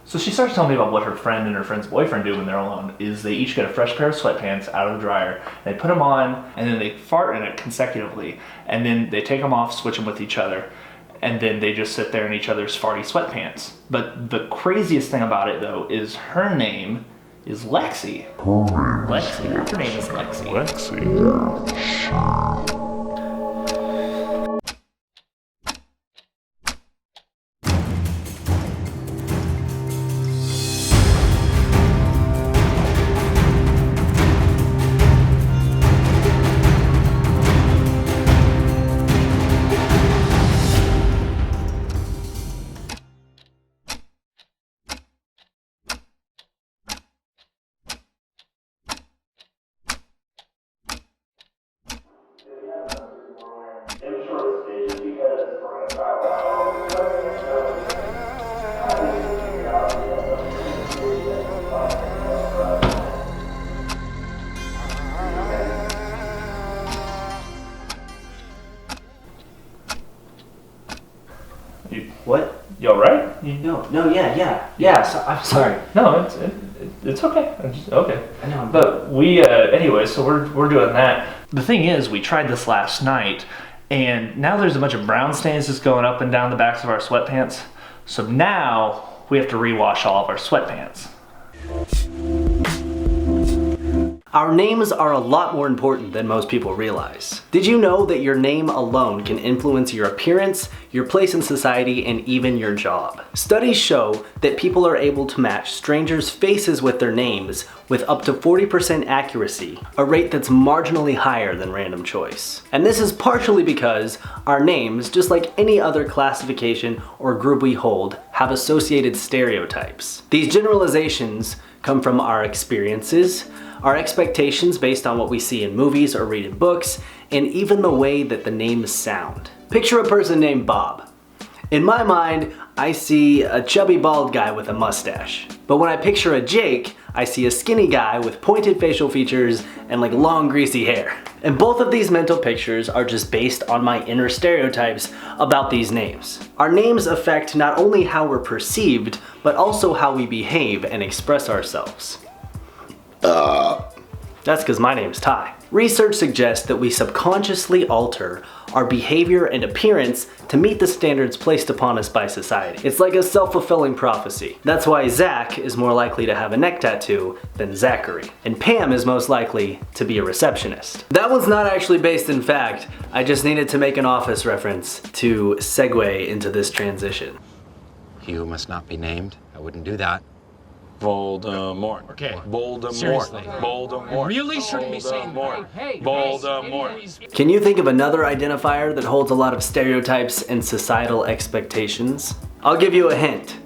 So she starts telling me about what her friend and her friend's boyfriend do when they're alone, is they each get a fresh pair of sweatpants out of the dryer, they put them on, and then they fart in it consecutively, and then they take them off, switch them with each other, and then they just sit there in each other's farty sweatpants. But the craziest thing about it, though, is her name is Lexi. Lexi. Her name is Lexi. What? You alright? Yeah. So, I'm sorry. No, it's okay. Okay. I know. But we, anyway, so we're doing that. The thing is, we tried this last night, and now there's a bunch of brown stains just going up and down the backs of our sweatpants. So now we have to rewash all of our sweatpants. Our names are a lot more important than most people realize. Did you know that your name alone can influence your appearance, your place in society, and even your job? Studies show that people are able to match strangers' faces with their names with up to 40% accuracy, a rate that's marginally higher than random choice. And this is partially because our names, just like any other classification or group we hold, have associated stereotypes. These generalizations come from our experiences, our expectations based on what we see in movies or read in books, and even the way that the names sound. Picture a person named Bob. In my mind, I see a chubby bald guy with a mustache. But when I picture a Jake, I see a skinny guy with pointed facial features and like long greasy hair. And both of these mental pictures are just based on my inner stereotypes about these names. Our names affect not only how we're perceived, but also how we behave and express ourselves. That's because my name's Ty. Research suggests that we subconsciously alter our behavior and appearance to meet the standards placed upon us by society. It's like a self-fulfilling prophecy. That's why Zach is more likely to have a neck tattoo than Zachary. And Pam is most likely to be a receptionist. That one's not actually based in fact. I just needed to make an Office reference to segue into this transition. He who must not be named, I wouldn't do that. Voldemort. Okay. Voldemort. Seriously. Voldemort. Really shouldn't be saying that. Voldemort. Voldemort. Can you think of another identifier that holds a lot of stereotypes and societal expectations? I'll give you a hint.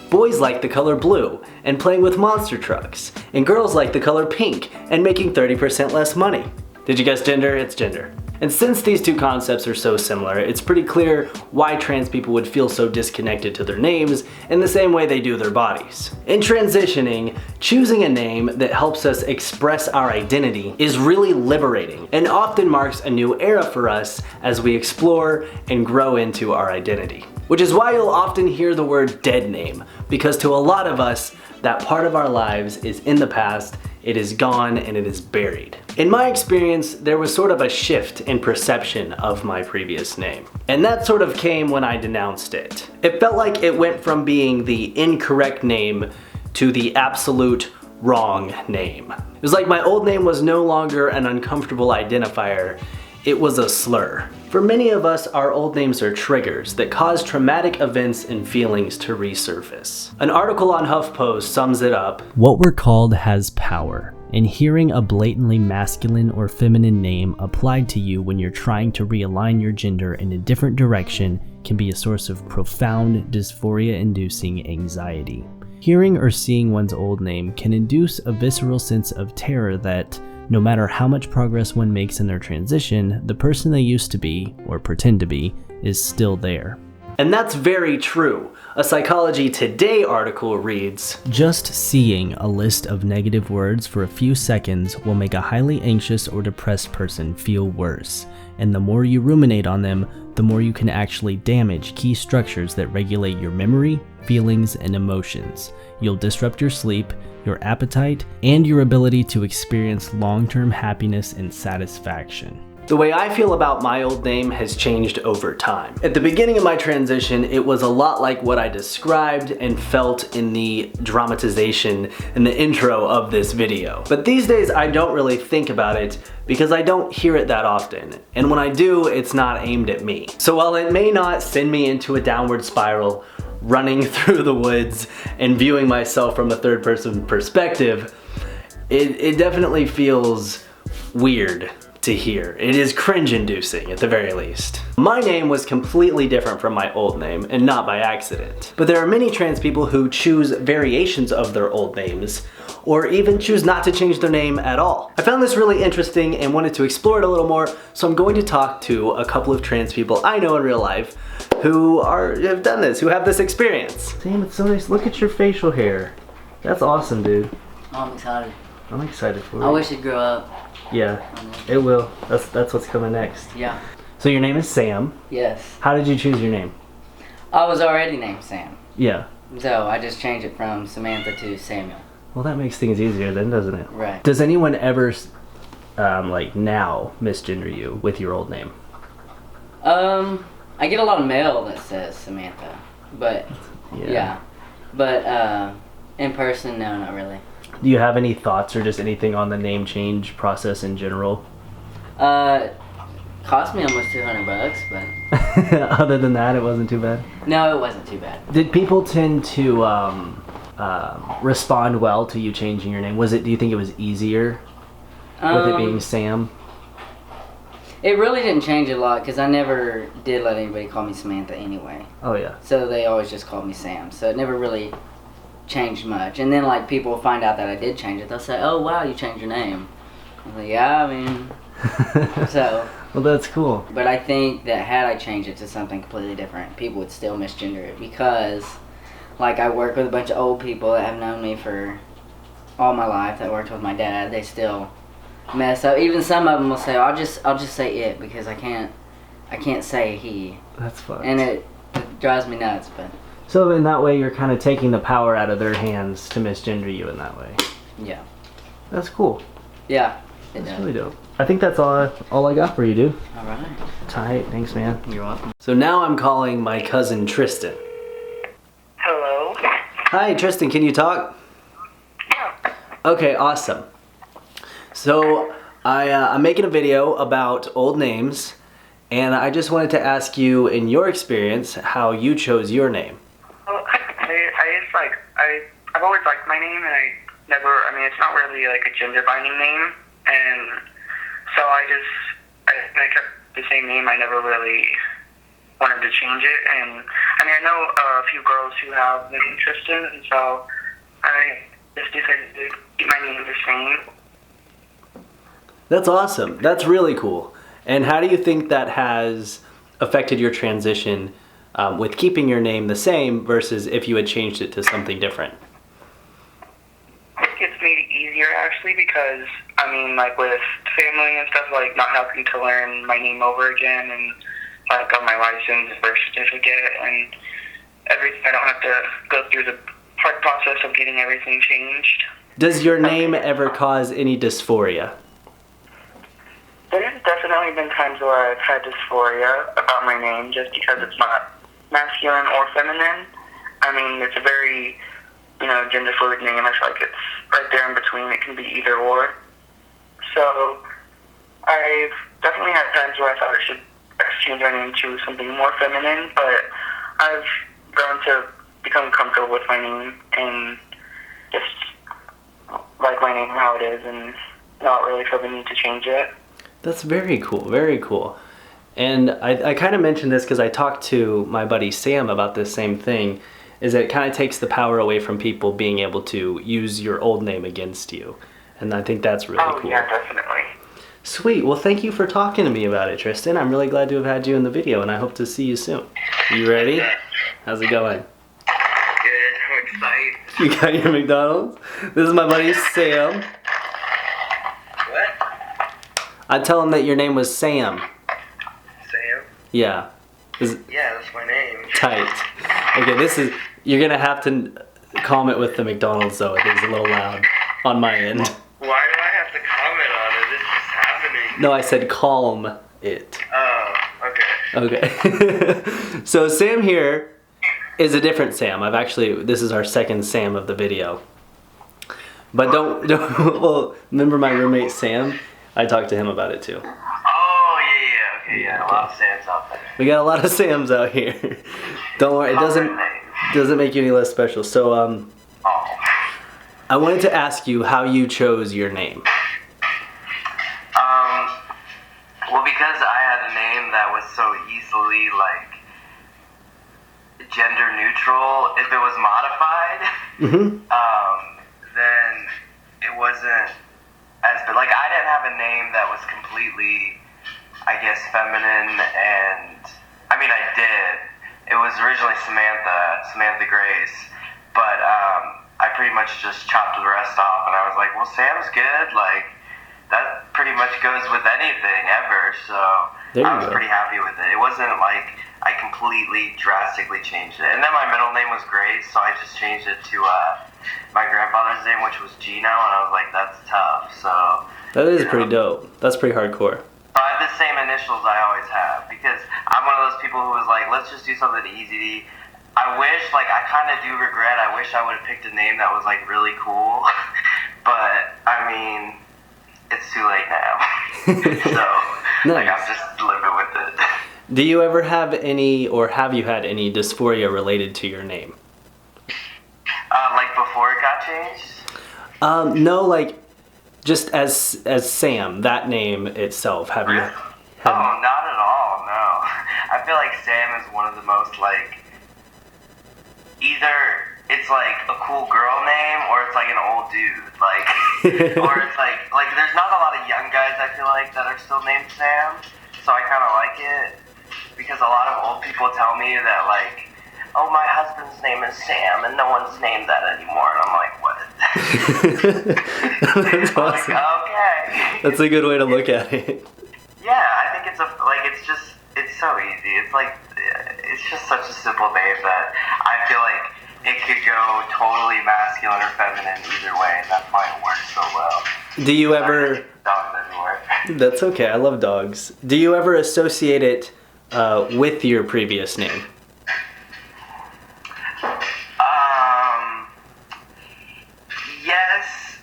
Boys like the color blue and playing with monster trucks, and girls like the color pink and making 30% less money. Did you guess gender? It's gender. And since these two concepts are so similar, it's pretty clear why trans people would feel so disconnected to their names in the same way they do their bodies. In transitioning, choosing a name that helps us express our identity is really liberating and often marks a new era for us as we explore and grow into our identity. Which is why you'll often hear the word dead name, because to a lot of us, that part of our lives is in the past, it is gone, and it is buried. In my experience, there was sort of a shift in perception of my previous name. And that sort of came when I denounced it. It felt like it went from being the incorrect name to the absolute wrong name. It was like my old name was no longer an uncomfortable identifier, it was a slur. For many of us, our old names are triggers that cause traumatic events and feelings to resurface. An article on HuffPost sums it up. What we're called has power, and hearing a blatantly masculine or feminine name applied to you when you're trying to realign your gender in a different direction can be a source of profound dysphoria-inducing anxiety. Hearing or seeing one's old name can induce a visceral sense of terror that, no matter how much progress one makes in their transition, the person they used to be, or pretend to be, is still there. And that's very true. A Psychology Today article reads, Just seeing a list of negative words for a few seconds will make a highly anxious or depressed person feel worse. And the more you ruminate on them, the more you can actually damage key structures that regulate your memory, feelings, and emotions. You'll disrupt your sleep, your appetite, and your ability to experience long-term happiness and satisfaction. The way I feel about my old name has changed over time. At the beginning of my transition, it was a lot like what I described and felt in the dramatization in the intro of this video. But these days, I don't really think about it because I don't hear it that often. And when I do, it's not aimed at me. So while it may not send me into a downward spiral, running through the woods and viewing myself from a third person perspective, it definitely feels weird to hear. It is cringe-inducing at the very least. My name was completely different from my old name, and not by accident. But there are many trans people who choose variations of their old names, or even choose not to change their name at all. I found this really interesting and wanted to explore it a little more, so I'm going to talk to a couple of trans people I know in real life who have done this, who have this experience. Damn, it's so nice. Look at your facial hair. That's awesome, dude. I'm excited. I'm excited for I it. wish it'd grow up. Yeah, it will. That's what's coming next. Yeah. So your name is Sam. Yes. How did you choose your name? I was already named Sam. Yeah. So I just changed it from Samantha to Samuel. Well, that makes things easier then, doesn't it? Right. Does anyone ever, like now, misgender you with your old name? I get a lot of mail that says Samantha, but yeah. But in person, no, not really. Do you have any thoughts or just anything on the name change process in general? Cost me almost $200, but Other than that, it wasn't too bad? no, it wasn't too bad. Did people tend to respond well to you changing your name? Do you think it was easier with it being Sam? It really didn't change a lot because I never did let anybody call me Samantha anyway. Oh yeah. So they always just called me Sam. So it never really changed much. And then like people find out that I did change it, they'll say, "Oh wow, you changed your name." I'm like, "Yeah, I mean." So. Well, that's cool. But I think that had I changed it to something completely different, people would still misgender it because, like, I work with a bunch of old people that have known me for all my life that worked with my dad. They still mess up. Even some of them will say, "I'll just say it because I can't say he." That's fun. And it drives me nuts, but. So in that way, you're kind of taking the power out of their hands to misgender you in that way. Yeah. That's cool. Yeah. That's really dope. I think that's all I got for you, dude. All right. Tight. Thanks, man. You're welcome. So now I'm calling my cousin Tristan. Hello? Hi, Tristan. Can you talk? Yeah. Okay, awesome. So I'm making a video about old names, and I just wanted to ask you, in your experience, how you chose your name. Well, I've always liked my name, and it's not really like a gender binding name, and so I kept the same name. I never really wanted to change it, and I know a few girls who have the name Tristan, and so I just decided to keep my name the same. That's awesome. That's really cool. And how do you think that has affected your transition with keeping your name the same versus if you had changed it to something different? I think it's made it easier actually because, like with family and stuff, like not having to learn my name over again and like on my license, birth certificate, and everything. I don't have to go through the hard process of getting everything changed. Does your name ever cause any dysphoria? There's definitely been times where I've had dysphoria about my name just because it's not masculine or feminine. It's a very, gender fluid name. I feel like it's right there in between. It can be either or. So I've definitely had times where I thought I should exchange my name to something more feminine, but I've grown to become comfortable with my name and just like my name how it is and not really feel the need to change it. That's very cool, very cool. And I kind of mentioned this because I talked to my buddy Sam about this same thing, is that it kind of takes the power away from people being able to use your old name against you. And I think that's really cool. Yeah, definitely. Sweet. Well, thank you for talking to me about it, Tristan. I'm really glad to have had you in the video, and I hope to see you soon. You ready? How's it going? Good. I'm excited. You got your McDonald's? This is my buddy Sam. What? I tell him that your name was Sam. Sam? Yeah. Yeah, that's my name. Tight. Okay, you're gonna have to calm it with the McDonald's though. It is a little loud on my end. Why do I have to comment on it? It's just happening. No, I said calm it. Oh, okay. Okay. So Sam here is a different Sam. This is our second Sam of the video. But don't well, remember my roommate Sam? I talked to him about it too. Oh, yeah. Okay, yeah. A lot of Sam's out there. We got a lot of Sams out here. Don't worry, it doesn't make you any less special. So I wanted to ask you how you chose your name. Well, because I had a name that was so easily, like, gender neutral, if it was modified, then it wasn't as, but, like, I didn't have a name that was completely, I guess, feminine, and, I mean, I did. It was originally Samantha Grace, but, I pretty much just chopped the rest off, and I was like, well, Sam's good, like, that pretty much goes with anything ever, so I was pretty happy with it. It wasn't like I completely drastically changed it. And then my middle name was Grace, so I just changed it to my grandfather's name, which was Gino, and I was like, that's tough, so... That is pretty dope. That's pretty hardcore. I have the same initials I always have, because I'm one of those people who was like, let's just do something easy. I wish, like, I kind of do regret, I wish I would have picked a name that was, like, really cool, but, I mean... It's too late now. So, like, I'm just living with it. Do you ever have any, or have you had any dysphoria related to your name? Like before it got changed? No, like, just as Sam, that name itself, have you? Oh, not at all, no. I feel like Sam is one of the most, like, either it's like a cool girl name or it's like an old dude, like, or it's like there's not a lot of young guys I feel like that are still named Sam, so I kind of like it, because a lot of old people tell me that, like, oh, my husband's name is Sam and no one's named that anymore, and I'm like, what? That's awesome. Like, okay. That's a good way to look at it. Yeah, I think it's so easy. It's like, it's just such a simple name that I feel like it could go totally masculine or feminine either way, and that's why it works so well. Do you ever... Dogs everywhere. That's okay, I love dogs. Do you ever associate it with your previous name? Yes.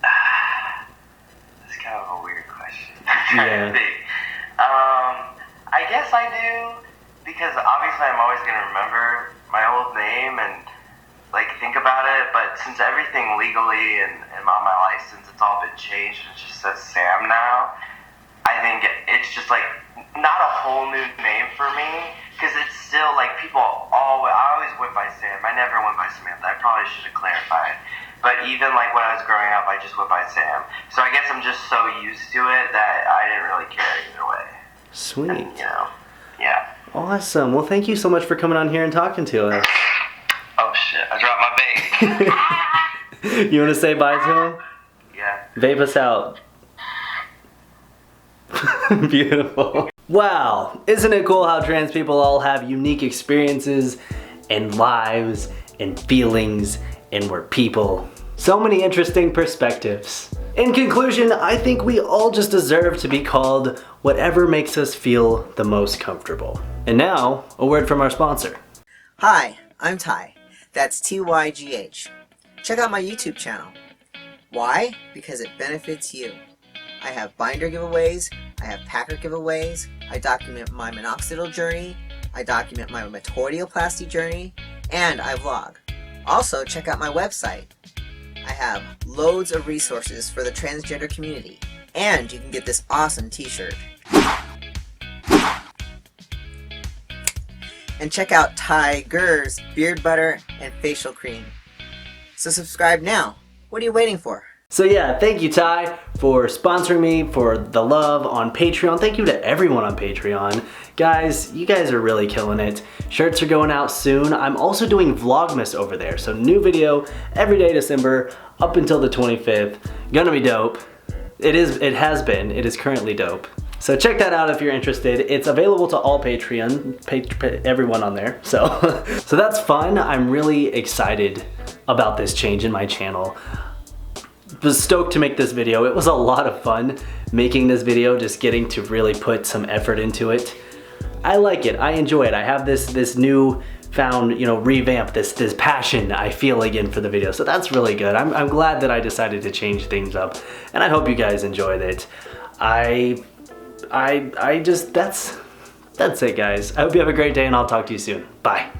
That's kind of a weird question. Yeah. I guess I do, because obviously I'm always going to remember my old name and, like, think about it, but since everything legally and on my license, it's all been changed and it just says Sam now, I think it's just, like, not a whole new name for me, because it's still, like, I always went by Sam. I never went by Samantha. I probably should have clarified. But even, like, when I was growing up, I just went by Sam. So I guess I'm just so used to it that I didn't really care either way. Sweet. And, you know, yeah. Awesome. Well, thank you so much for coming on here and talking to us. Oh, shit. I dropped my vape. You want to say bye to him? Yeah. Vape us out. Beautiful. Wow. Isn't it cool how trans people all have unique experiences and lives and feelings, and we're people? So many interesting perspectives. In conclusion, I think we all just deserve to be called whatever makes us feel the most comfortable. And now, a word from our sponsor. Hi, I'm Ty. That's Tygh. Check out my YouTube channel. Why? Because it benefits you. I have binder giveaways, I have packer giveaways, I document my minoxidil journey, I document my metoidioplasty journey, and I vlog. Also, check out my website. I have loads of resources for the transgender community, and you can get this awesome t-shirt. And check out Tiger's beard butter and facial cream. So subscribe now. What are you waiting for? So yeah, thank you Ty for sponsoring me, for the love on Patreon. Thank you to everyone on Patreon. Guys, you guys are really killing it. Shirts are going out soon. I'm also doing Vlogmas over there. So new video every day December up until the 25th. Gonna be dope. It has been, it is currently dope. So check that out if you're interested. It's available to all Patreon, everyone on there. So, so that's fun. I'm really excited about this change in my channel. Was stoked to make this video. It was a lot of fun making this video, just getting to really put some effort into it. I like it, I enjoy it. I have this new found, you know, revamp, this passion I feel again for the video. So that's really good. I'm glad that I decided to change things up, and I hope you guys enjoyed it. I just, that's it guys. I hope you have a great day, and I'll talk to you soon. Bye.